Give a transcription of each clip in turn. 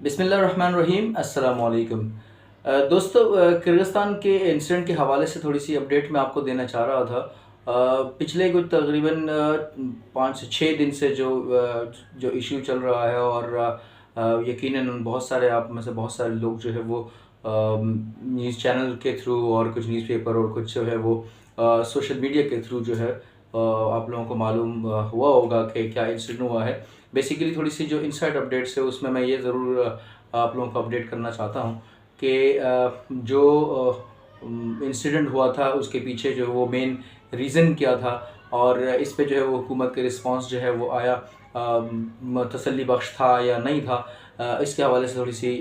बिस्मिल्लाहिर्रहमानिर्रहीम अस्सलाम वालेकुम। दोस्तों, किर्गिस्तान के इंसिडेंट के हवाले से थोड़ी सी अपडेट मैं आपको देना चाह रहा था। पिछले कुछ तकरीबन 5 से 6 दिन से जो इशू चल रहा है, और यकीनन बहुत सारे आप में से बहुत सारे लोग जो है वो न्यूज़ चैनल के थ्रू और कुछ न्यूज़पेपर और कुछ जो है वो सोशल मीडिया के थ्रू जो है आप लोगों को मालूम हुआ होगा कि क्या इंसिडेंट हुआ है। बेसिकली थोड़ी सी जो इनसाइड अपडेट्स है उसमें मैं ये ज़रूर आप लोगों को अपडेट करना चाहता हूँ कि जो इंसिडेंट हुआ था उसके पीछे जो वो मेन रीज़न क्या था, और इस पे जो है वो हुकूमत के रिस्पांस जो है वो आया तसल्ली बख्श था या नहीं था। इसके हवाले से थोड़ी सी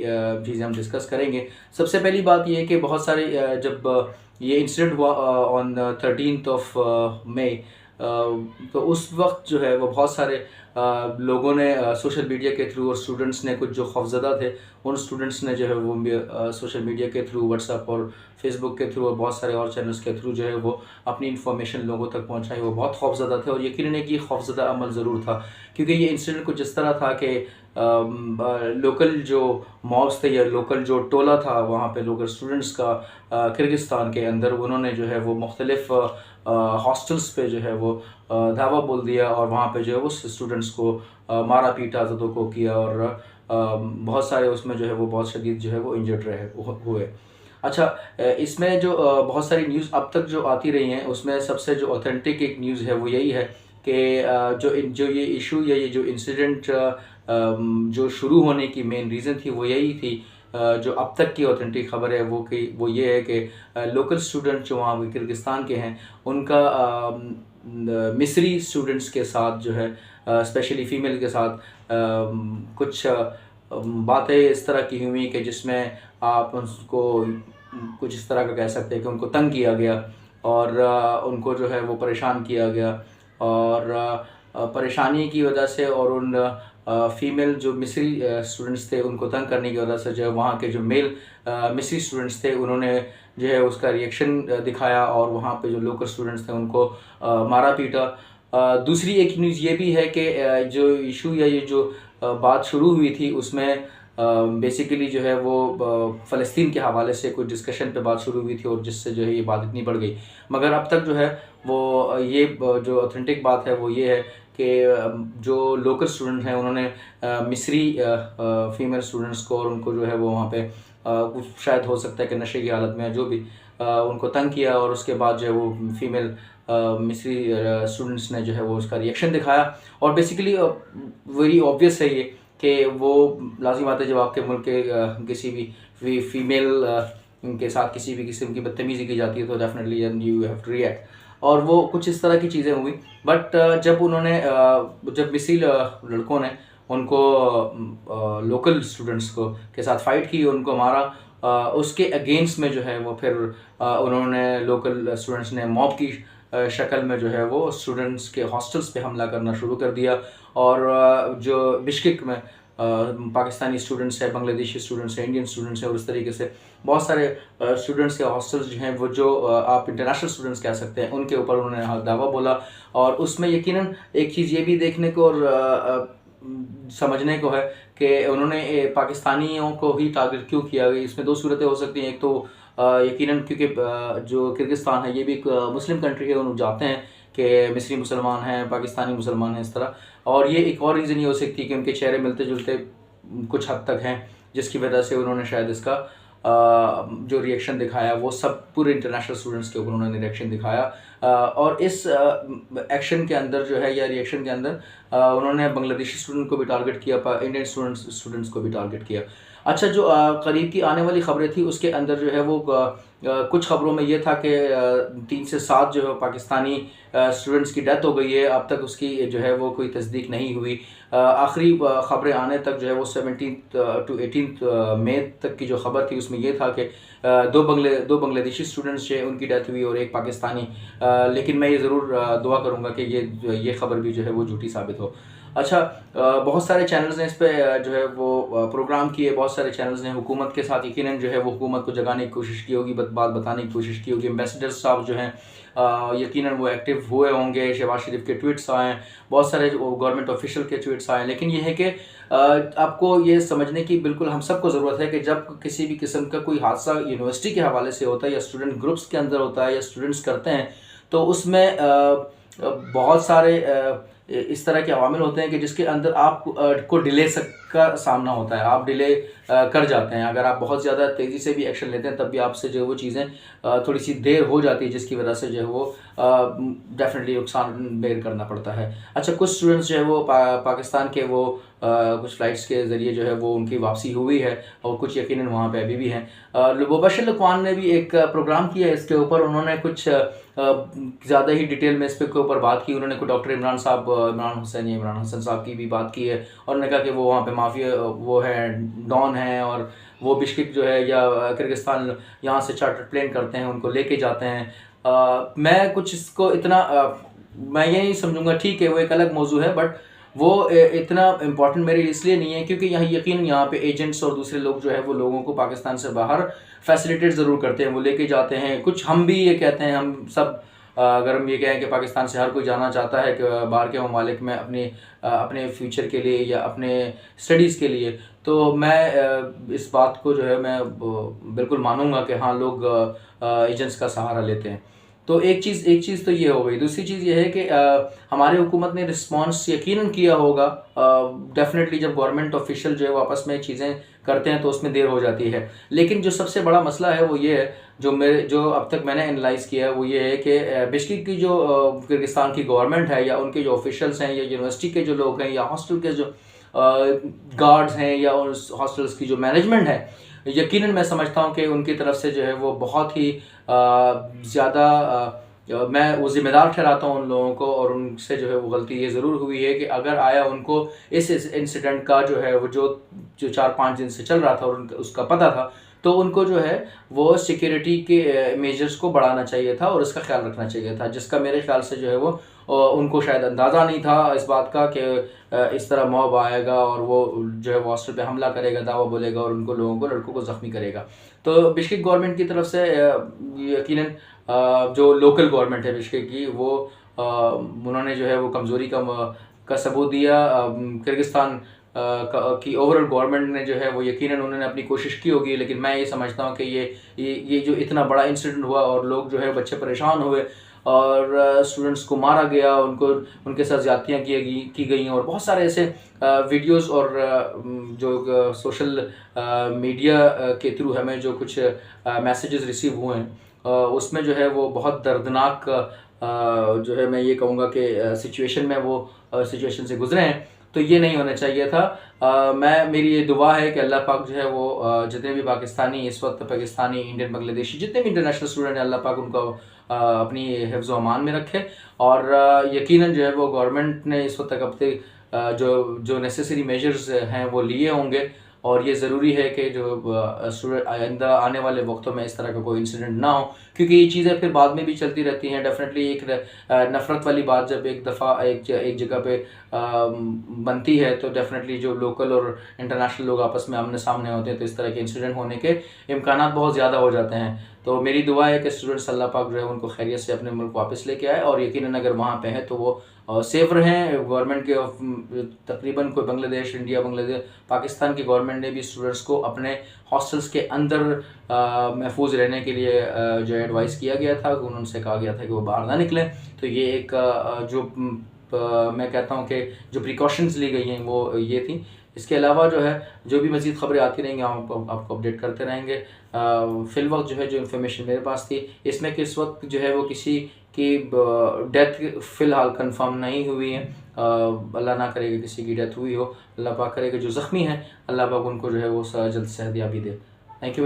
चीज़ें हम डिस्कस करेंगे। सबसे पहली बात ये है कि बहुत सारे जब ये इंसिडेंट हुआ ऑन 13th ऑफ मई, तो उस वक्त जो है वो बहुत सारे लोगों ने सोशल मीडिया के थ्रू, और स्टूडेंट्स ने कुछ जो खौफज़दा थे उन स्टूडेंट्स ने जो है वो सोशल मीडिया के थ्रू, व्हाट्सएप और फेसबुक के थ्रू और बहुत सारे और चैनल्स के थ्रू जो है वो अपनी इन्फॉर्मेशन लोगों तक पहुंचाई। वो बहुत खौफज़दा थे, और यकीनन एक ये खौफज़दा अमल ज़रूर था, क्योंकि ये इंसिडेंट कुछ इस तरह था कि लोकल जो मॉब्स थे या लोकल जो टोला था वहाँ पे लोकल स्टूडेंट्स का किर्गिस्तान के अंदर, उन्होंने जो है वो मुख्तलिफ हॉस्टल्स पे जो है वो धावा बोल दिया, और वहाँ पे जो है वो स्टूडेंट्स को मारा पीटा, ज़दों को किया, और बहुत सारे उसमें जो है वो बहुत शदीद जो है वो इंजर्ड हुए। अच्छा, इसमें जो बहुत सारी न्यूज़ अब तक जो आती रही हैं उसमें सबसे जो ऑथेंटिक एक न्यूज़ है वो यही है कि जो ये इशू या ये जो इंसिडेंट जो शुरू होने की मेन रीज़न थी वो यही थी। जो अब तक की ऑथेंटिक खबर है वो ये है कि लोकल स्टूडेंट जो वहाँ किर्गिस्तान के हैं उनका मिस्री स्टूडेंट्स के साथ जो है स्पेशली फ़ीमेल के साथ कुछ बातें इस तरह की हुई कि जिसमें आप उसको कुछ इस तरह का कह सकते हैं कि उनको तंग किया गया, और उनको जो है वो परेशान किया गया, और परेशानी की वजह से और उन फ़ीमेल जो मिस्री स्टूडेंट्स थे उनको तंग करने की वजह से जो है वहाँ के जो मेल मिस्री स्टूडेंट्स थे उन्होंने जो है उसका रिएक्शन दिखाया, और वहाँ पे जो लोकल स्टूडेंट्स थे उनको मारा पीटा। दूसरी एक न्यूज़ ये भी है कि जो इशू या ये जो बात शुरू हुई थी उसमें बेसिकली जो है वो फ़लस्तीन के हवाले से कुछ डिस्कशन पे बात शुरू हुई थी, और जिससे जो है ये बात इतनी बढ़ गई। मगर अब तक जो है वो ये जो ऑथेंटिक बात है वो ये है कि जो लोकल स्टूडेंट हैं उन्होंने मिस्री फ़ीमेल स्टूडेंट्स को, और उनको जो है वो वहाँ पे कुछ शायद हो सकता है कि नशे की हालत में जो भी उनको तंग किया, और उसके बाद जो है वो फ़ीमेल मिस्री स्टूडेंट्स ने जो है वो उसका रिएक्शन दिखाया। और बेसिकली वेरी ऑब्वियस है ये कि वो लाज़िम बात है जब आपके मुल्क के किसी भी फीमेल के साथ किसी भी किस्म की बदतमीज़ी की जाती है तो definitely you have to react, और वो कुछ इस तरह की चीज़ें हुई। बट जब मिस्री लड़कों ने उनको लोकल स्टूडेंट्स को के साथ फ़ाइट की, उनको मारा, उसके अगेंस्ट में जो है वो फिर उन्होंने लोकल स्टूडेंट्स ने मॉब की शक्ल में जो है वो स्टूडेंट्स के हॉस्टल्स पे हमला करना शुरू कर दिया। और जो बिश्केक में पाकिस्तानी स्टूडेंट्स हैं, बांग्लादेशी स्टूडेंट्स हैं, इंडियन स्टूडेंट्स हैं, और इस तरीके से बहुत सारे स्टूडेंट्स के हॉस्टल्स जो हैं वो जो आप इंटरनेशनल स्टूडेंट्स कह सकते हैं उनके ऊपर उन्होंने दावा बोला। और उसमें यकीनन एक चीज़ ये भी देखने को और समझने को है कि उन्होंने पाकिस्तानियों को ही टारगेट क्यों किया। इसमें दो सूरतें हो सकती हैं। एक तो यकीनन क्योंकि जो किर्गिस्तान है ये भी एक मुस्लिम कंट्री है, उन्होंने जाते हैं कि मिस्री मुसलमान हैं, पाकिस्तानी मुसलमान हैं, इस तरह। और ये एक और रीज़न ये हो सकती है कि उनके चेहरे मिलते जुलते कुछ हद तक हैं, जिसकी वजह से उन्होंने शायद इसका जो रिएक्शन दिखाया वो सब पूरे इंटरनेशनल स्टूडेंट्स के ऊपर उन्होंने रिएक्शन दिखाया। और इस एक्शन के अंदर जो है या रिएक्शन के अंदर उन्होंने बांग्लादेशी स्टूडेंट को भी टारगेट किया, इंडियन स्टूडेंट्स को भी टारगेट किया। अच्छा, जो करीब की आने वाली ख़बरें थी उसके अंदर जो है वो कुछ ख़बरों में ये था कि 3 से 7 जो है पाकिस्तानी स्टूडेंट्स की डेथ हो गई है। अब तक उसकी जो है वो कोई तस्दीक नहीं हुई। आखिरी ख़बरें आने तक जो है वो 17 to 18 मई तक की जो ख़बर थी उसमें ये था कि दो बांग्लादेशी स्टूडेंट्स जो है उनकी डेथ हुई और एक पाकिस्तानी। लेकिन मैं ये ज़रूर दुआ करूँगा कि ये ख़बर भी जो है वो झूठी साबित हो। अच्छा, बहुत सारे चैनल्स ने इस पे जो है वो प्रोग्राम किए, बहुत सारे चैनल्स ने हुकूमत के साथ यकीनन जो है वो हुकूमत को जगाने की कोशिश की होगी, बात बताने की कोशिश की होगी। एम्बेसडर साहब जो हैं यकीनन वो एक्टिव हुए होंगे, शहबाज शरीफ के ट्वीट्स आए, बहुत सारे गवर्नमेंट ऑफिशियल के ट्वीट्स आए। लेकिन ये है कि आपको ये समझने की बिल्कुल हम सबको ज़रूरत है कि जब किसी भी किस्म का कोई हादसा यूनिवर्सिटी के हवाले से होता है या स्टूडेंट ग्रुप्स के अंदर होता है या स्टूडेंट्स करते हैं, तो उसमें बहुत सारे इस तरह के अवामिल होते हैं कि जिसके अंदर आप को डिले का सामना होता है, आप डिले कर जाते हैं। अगर आप बहुत ज़्यादा तेज़ी से भी एक्शन लेते हैं तब भी आपसे जो है वो चीज़ें थोड़ी सी देर हो जाती है, जिसकी वजह से जो है वो डेफिनेटली नुकसान बेयर करना पड़ता है। अच्छा, कुछ स्टूडेंट्स जो है वो पाकिस्तान के वो कुछ फ़्लाइट्स के ज़रिए जो है वो उनकी वापसी हुई है और कुछ यकीनन वहाँ पे अभी भी हैं। मुबशर लकवान ने भी एक प्रोग्राम किया इसके ऊपर, उन्होंने कुछ ज़्यादा ही डिटेल में इस पे के ऊपर बात की। उन्होंने को डॉक्टर इमरान हसन साहब की भी बात की है और उन्होंने कहा कि वो वहाँ पे माफिया वो है, डॉन हैं और वो बिश्केक जो है या किर्गिस्तान यहाँ से चार्टर प्लेन करते हैं, उनको लेके जाते हैं। मैं कुछ इसको इतना मैं ये नहीं समझूंगा, ठीक है वो एक अलग मौजू है, बट वो इतना इम्पॉर्टेंट मेरे इसलिए नहीं है क्योंकि यहाँ पे एजेंट्स और दूसरे लोग जो है वो लोगों को पाकिस्तान से बाहर फैसिलिटेट ज़रूर करते हैं, वो लेके जाते हैं। कुछ हम भी ये कहते हैं, हम सब अगर हम ये कहें कि पाकिस्तान से हर कोई जाना चाहता है कि बाहर के ममालिक में अपने फ्यूचर के लिए या अपने स्टडीज़ के लिए, तो मैं इस बात को जो है मैं बिल्कुल मानूंगा कि हाँ लोग एजेंट्स का सहारा लेते हैं। तो एक चीज़ तो ये हो गई। दूसरी चीज़ ये है कि हमारी हुकूमत ने रिस्पांस यकीनन किया होगा। डेफिनेटली जब गवर्नमेंट ऑफिशियल जो है आपस में चीज़ें करते हैं तो उसमें देर हो जाती है। लेकिन जो सबसे बड़ा मसला है वो ये है, जो अब तक मैंने एनालाइज़ किया है वो ये है कि बिश्केक की जो किर्गिस्तान की गवर्नमेंट है या उनके जो ऑफिशियल्स हैं या यूनिवर्सिटी के जो लोग हैं या हॉस्टल के जो गार्ड्स हैं या उस हॉस्टल्स की जो मैनेजमेंट है, यकीनन मैं समझता हूँ कि उनकी तरफ से जो है वो बहुत ही ज़्यादा मैं वो ज़िम्मेदार ठहराता हूँ उन लोगों को, और उनसे जो है वो गलती ये ज़रूर हुई है कि अगर आया उनको इस इंसिडेंट का जो है वो जो 4-5 दिन से चल रहा था और उसका पता था, तो उनको जो है वो सिक्योरिटी के मेजर्स को बढ़ाना चाहिए था और इसका ख्याल रखना चाहिए था, जिसका मेरे ख्याल से जो है वो उनको शायद अंदाज़ा नहीं था इस बात का कि इस तरह मॉब आएगा और वो जो है वो हॉस्टल पे हमला करेगा, दावा बोलेगा और उनको लड़कों को ज़ख्मी करेगा। तो बिश्केक गवर्नमेंट की तरफ से यकीनन जो लोकल गवर्नमेंट है बिश्केक की, वो उन्होंने जो है वो कमज़ोरी का सबूत दिया। किर्गिस्तान की ओवरऑल गवर्नमेंट ने जो है वो यकीनन उन्होंने अपनी कोशिश की होगी, लेकिन मैं ये समझता हूँ कि ये जो इतना बड़ा इंसिडेंट हुआ और लोग जो है बच्चे परेशान हुए और स्टूडेंट्स को मारा गया, उनके साथ ज़्यादतियाँ की गई और बहुत सारे ऐसे वीडियोस और जो सोशल मीडिया के थ्रू हमें जो कुछ मैसेजेस रिसीव हुए हैं उसमें जो है वो बहुत दर्दनाक जो है मैं ये कहूँगा कि सिचुएशन में वो सिचुएशन से गुजरे हैं। तो ये नहीं होना चाहिए था। मेरी ये दुआ है कि अल्लाह पाक जो है वो जितने भी पाकिस्तानी इस वक्त पाकिस्तानी, इंडियन, बांग्लादेशी जितने भी इंटरनेशनल स्टूडेंट हैं, अल्लाह पाक उनको अपनी हिफ्ज़ व अमान में रखे और यकीनन जो है वो गवर्नमेंट ने इस वक्त तक अब तक जो नेसेसरी मेजर्स हैं वो लिए होंगे और ये ज़रूरी है कि जो स्टूडेंट आइंदा आने वाले वक्तों में इस तरह का कोई इंसिडेंट ना हो, क्योंकि ये चीज़ें फिर बाद में भी चलती रहती हैं। डेफिनेटली एक नफ़रत वाली बात जब एक दफ़ा एक जगह पे बनती है तो डेफिनेटली जो लोकल और इंटरनेशनल लोग आपस में आमने सामने होते हैं तो इस तरह के इंसिडेंट होने के इम्कानात बहुत ज़्यादा हो जाते हैं। तो मेरी दुआ है कि स्टूडेंट्स अल्लाह पाक जो है उनको खैरियत से अपने मुल्क वापस लेके आए और यकीनन अगर वहाँ पे हैं तो वो सेफ रहें। गवर्नमेंट के तकरीबन कोई बांग्लादेश, इंडिया, बांग्लादेश, पाकिस्तान की गवर्नमेंट ने भी स्टूडेंट्स को अपने हॉस्टल्स के अंदर महफूज रहने के लिए जो एडवाइस किया गया था, उनसे कहा गया था कि वो बाहर ना निकलें। तो ये एक जो मैं कहता हूँ कि जो प्रिकॉशंस ली गई हैं वो ये थी। इसके अलावा जो है जो भी मज़ीद ख़बरें आती रहेंगी हम आपको अपडेट करते रहेंगे। फ़िल वक्त जो है जो इन्फॉर्मेशन मेरे पास थी इसमें कि इस वक्त जो है वो किसी की डेथ फ़िलहाल कंफर्म नहीं हुई है। अल्लाह ना करे कि किसी की डेथ हुई हो, अल्लाह पाक करे कि जो ज़ख्मी हैं अल्लाह पाक उनको जो है वो जल्द सेहतयाबी दे।